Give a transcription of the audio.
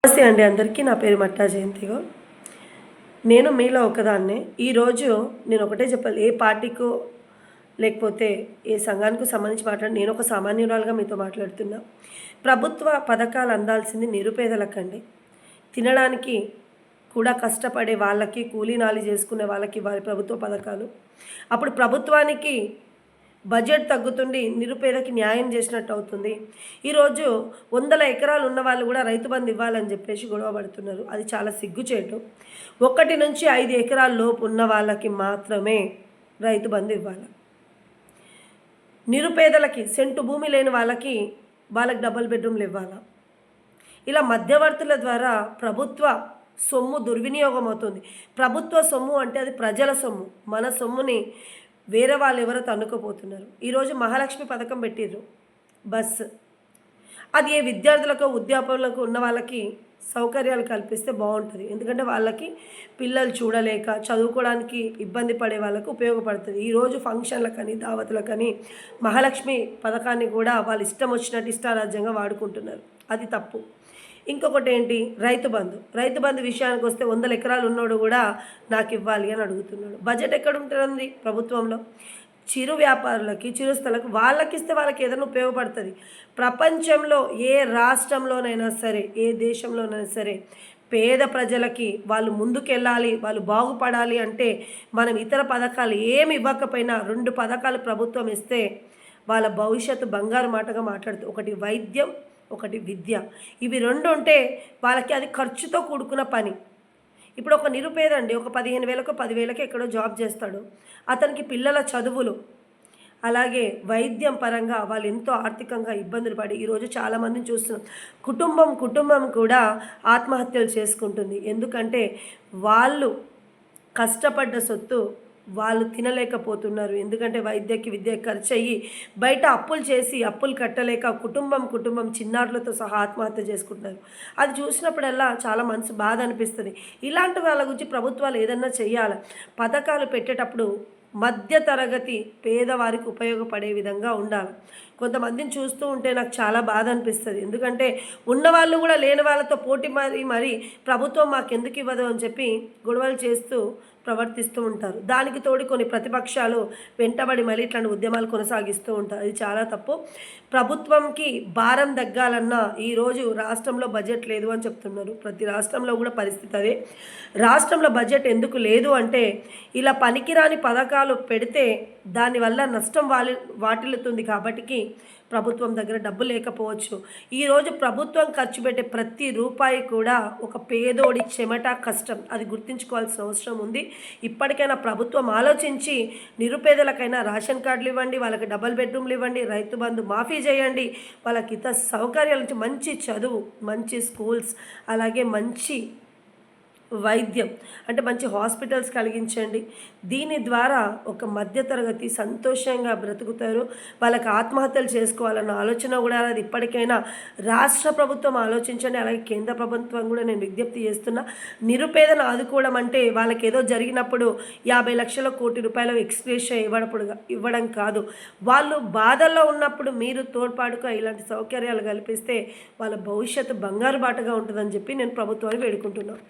నమస్తే అండి అందరికీ. నా పేరు మట్టా జయంతిగో. నేను మీలో ఒకదాన్నే. ఈరోజు నేను ఒకటే చెప్పాలి, ఏ పార్టీకో లేకపోతే ఏ సంఘానికి సంబంధించి నేను ఒక సామాన్యురాలుగా మీతో మాట్లాడుతున్నా. ప్రభుత్వ పథకాలు అందాల్సింది నిరుపేదలకండి. తినడానికి కూడా కష్టపడే వాళ్ళకి, కూలీనాలి చేసుకునే వాళ్ళకి వారి ప్రభుత్వ పథకాలు. అప్పుడు ప్రభుత్వానికి బడ్జెట్ తగ్గుతుండి నిరుపేదకి న్యాయం చేసినట్టు అవుతుంది. ఈరోజు 100 ఎకరాలు ఉన్న వాళ్ళు కూడా రైతు బంధు ఇవ్వాలని చెప్పేసి గొడవ పడుతున్నారు. అది చాలా సిగ్గుచేటు. 1 నుంచి 5 ఎకరాల లోపు ఉన్న వాళ్ళకి మాత్రమే రైతు బంధు ఇవ్వాలి. నిరుపేదలకి, సెంటు భూమి లేని వాళ్ళకి డబుల్ బెడ్రూమ్లు ఇవ్వాలా. ఇలా మధ్యవర్తుల ద్వారా ప్రభుత్వ సొమ్ము దుర్వినియోగం అవుతుంది. ప్రభుత్వ సొమ్ము అంటే అది ప్రజల సొమ్ము. మన సొమ్ముని వేరే వాళ్ళు ఎవరో తన్నుకుపోతున్నారు. ఈరోజు మహాలక్ష్మి పథకం పెట్టిర్రు, బస్సు. అది ఏ విద్యార్థులకు, ఉద్యోగులకు ఉన్న వాళ్ళకి సౌకర్యాలు కల్పిస్తే బాగుంటుంది. ఎందుకంటే వాళ్ళకి పిల్లలు చూడలేక చదువుకోవడానికి ఇబ్బంది పడే వాళ్ళకు ఉపయోగపడుతుంది. ఈరోజు ఫంక్షన్లకని, దావతులకని మహాలక్ష్మి పథకాన్ని కూడా వాళ్ళు ఇష్టం వచ్చినట్టు ఇష్టారాజ్యంగా వాడుకుంటున్నారు. అది తప్పు. ఇంకొకటి ఏంటి, రైతు బంధు విషయానికి వస్తే 100 ఎకరాలు ఉన్నోడు కూడా నాకు ఇవ్వాలి అని అడుగుతున్నాడు. బడ్జెట్ ఎక్కడ ఉంటుంది ప్రభుత్వంలో? చిరు వ్యాపారులకి, చిరుస్థలకు వాళ్ళకి ఇస్తే వాళ్ళకి ఏదైనా ఉపయోగపడుతుంది. ప్రపంచంలో ఏ రాష్ట్రంలోనైనా సరే, ఏ దేశంలోనైనా సరే పేద ప్రజలకి వాళ్ళు ముందుకెళ్ళాలి, వాళ్ళు బాగుపడాలి అంటే మనం ఇతర పథకాలు ఏమి ఇవ్వకపోయినా 2 పథకాలు ప్రభుత్వం ఇస్తే వాళ్ళ భవిష్యత్తు బంగారు మాటగా మాట్లాడుతుంది. ఒకటి వైద్యం, ఒకటి విద్య. ఇవి 2 ఉంటే వాళ్ళకి అది ఖర్చుతో కూడుకున్న పని. ఇప్పుడు ఒక నిరుపేదండి ఒక 15,000కో 10,000కో ఎక్కడో జాబ్ చేస్తాడు. అతనికి పిల్లల చదువులు, అలాగే వైద్యం పరంగా వాళ్ళు ఎంతో ఆర్థికంగా ఇబ్బందులు పడి ఈరోజు చాలామందిని చూస్తున్నాం. కుటుంబం కూడా ఆత్మహత్యలు చేసుకుంటుంది. ఎందుకంటే వాళ్ళు కష్టపడ్డ సొత్తు వాళ్ళు తినలేకపోతున్నారు. ఎందుకంటే విద్యకి ఖర్చు అయ్యి బయట అప్పులు చేసి అప్పులు కట్టలేక కుటుంబం చిన్నారులతో సహా ఆత్మహత్య చేసుకుంటున్నారు. అది చూసినప్పుడల్లా చాలా మనసు బాధ అనిపిస్తుంది. ఇలాంటి వాళ్ళ గురించి ప్రభుత్వాలు ఏదన్నా చేయాలి. పథకాలు పెట్టేటప్పుడు మధ్యతరగతి పేదవారికి ఉపయోగపడే విధంగా ఉండాలి. కొంతమందిని చూస్తూ ఉంటే నాకు చాలా బాధ అనిపిస్తుంది. ఎందుకంటే ఉన్నవాళ్ళు కూడా లేని వాళ్ళతో పోటీ మరి ప్రభుత్వం మాకెందుకు ఇవ్వదు అని చెప్పి గొడవలు చేస్తూ ప్రవర్తిస్తూ ఉంటారు. దానికి తోడు కొన్ని ప్రతిపక్షాలు వెంటబడి మళ్ళీ ఇట్లాంటి ఉద్యమాలు కొనసాగిస్తూ ఉంటారు. అది చాలా తప్పు. ప్రభుత్వంకి భారం తగ్గాలన్నా ఈరోజు రాష్ట్రంలో బడ్జెట్ లేదు అని చెప్తున్నారు. ప్రతి రాష్ట్రంలో కూడా పరిస్థితి అదే. రాష్ట్రంలో బడ్జెట్ ఎందుకు లేదు అంటే ఇలా పనికిరాని పథకాలు పెడితే దానివల్ల నష్టం వాటిల్లుతుంది. కాబట్టి ప్రభుత్వం దగ్గర డబ్బు లేకపోవచ్చు. ఈరోజు ప్రభుత్వం ఖర్చు పెట్టే ప్రతి రూపాయి కూడా ఒక పేదోడి చెమట, కష్టం. అది గుర్తుంచుకోవాల్సిన అవసరం ఉంది. ఇప్పటికైనా ప్రభుత్వం ఆలోచించి నిరుపేదలకైనా రేషన్ కార్డులు ఇవ్వండి, వాళ్ళకి డబుల్ బెడ్రూమ్లు ఇవ్వండి, రైతు బంధు మాఫీ చేయండి, వాళ్ళకి ఇతర సౌకర్యాల నుంచి మంచి చదువు, మంచి స్కూల్స్, అలాగే మంచి వైద్యం అంటే మంచి హాస్పిటల్స్ కలిగించండి. దీని ద్వారా ఒక మధ్యతరగతి సంతోషంగా బ్రతుకుతారు. వాళ్ళకి ఆత్మహత్యలు చేసుకోవాలన్న ఆలోచన కూడా అది ఇప్పటికైనా రాష్ట్ర ప్రభుత్వం ఆలోచించండి. అలాగే కేంద్ర ప్రభుత్వం కూడా నేను విజ్ఞప్తి చేస్తున్నా. నిరుపేదను ఆదుకోవడం అంటే వాళ్ళకి ఏదో జరిగినప్పుడు 50 లక్షల కోటి రూపాయలు ఎక్స్‌గ్రేషియా ఇవ్వడం కాదు. వాళ్ళు బాధల్లో ఉన్నప్పుడు మీరు తోడ్పాటుగా ఇలాంటి సౌకర్యాలు కల్పిస్తే వాళ్ళ భవిష్యత్తు బంగారు బాటగా ఉంటుందని చెప్పి నేను ప్రభుత్వాన్ని వేడుకుంటున్నాను.